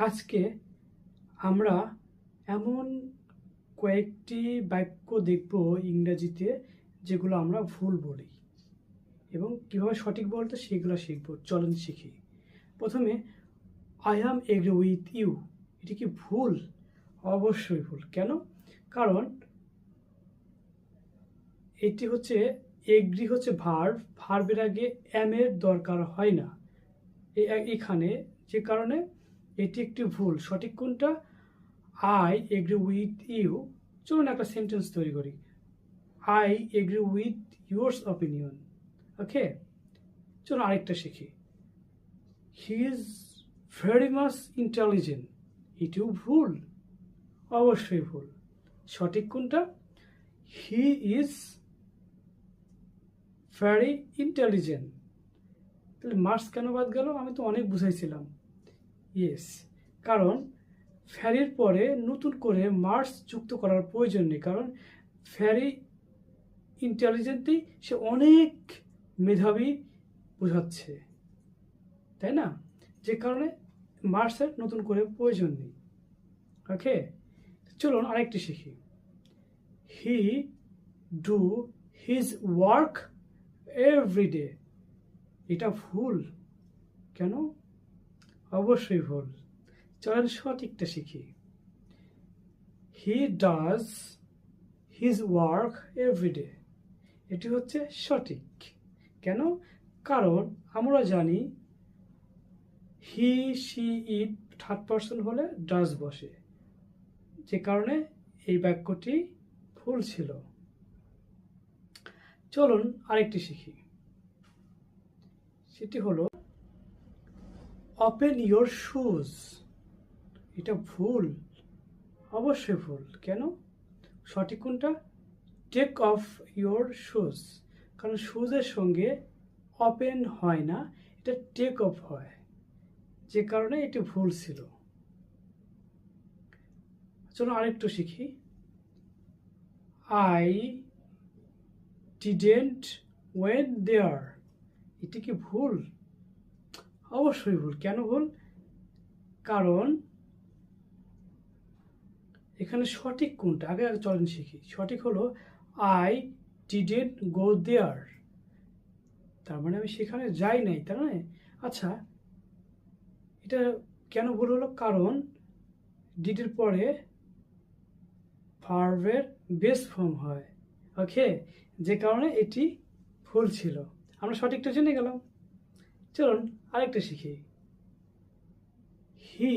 আজকে আমরা এমন কয়েকটি বাক্য দেখব ইংরেজিতে যেগুলো আমরা ভুল বলি এবং কীভাবে সঠিক বলতে সেগুলো শিখব। চলুন শিখি। প্রথমে I am agree with you, এটি কি ভুল? অবশ্যই ভুল। কেন? কারণ এটি হচ্ছে এগ্রি হচ্ছে ভার্বের আগে অ্যাম এর দরকার হয় না এখানে, যে কারণে এটি একটি ভুল। সঠিক কোনটা? I agree with you. চলুন একটা সেন্টেন্স তৈরি করি। I agree with yours opinion. Okay, চলুন আরেকটা শিখি। He is very much intelligent. এটিও ভুল, অবশ্যই ভুল। সঠিক কোনটা? He is very intelligent. তাহলে মার্কস কেন বাদ গেল? আমি তো অনেক বুঝাইছিলাম। ইয়েস, কারণ ভ্যারির পরে নতুন করে মার্কস যুক্ত করার প্রয়োজন নেই, কারণ ভ্যারি ইন্টেলিজেন্টই সে অনেক মেধাবী বোঝাচ্ছে, তাই না? যে কারণে মার্কসের নতুন করে প্রয়োজন নেই। ওকে, চলুন আরেকটি শিখি। He do his work everyday. এটা ভুল। কেন? অবশ্যই ভুল। চলেন সঠিকটা শিখি। He does his work everyday. এটি হচ্ছে সঠিক। কেন? কারণ আমরা জানি he she it third person হলে ডাজ বসে, যে কারণে এই বাক্যটি ভুল ছিল। চলুন আরেকটি শিখি। সেটি হলো ওপেন ইয়োর শুজ। এটা ভুল, অবশ্যই ভুল। কেন? সঠিক কোনটা? Take off your shoes. কারণ শুজের সঙ্গে ওপেন হয় না, এটা টেক অফ হয়, যে কারণে এটি ভুল ছিল। চলো আরেকটু শিখি। আই ডিডেন্ট ওয়েন দেয়ার। এটি কি ভুল? অবশ্যই ভুল। কেন ভুল? কারণ এখানে সঠিক কোনটা? আগে চলেন শিখি। সঠিক হলো আই ডিডেন্ট গো দেয়ার। তার মানে আমি সেখানে যাই নাই, তাই না? আচ্ছা, এটা কেন ভুল হলো? কারণ ডিডের পরে ভার্বের বেস ফর্ম হয়। ওকে, যে কারণে এটি ভুল ছিল। আমরা সঠিকটা জেনে গেলাম। চলুন আরেকটা শিখি। হি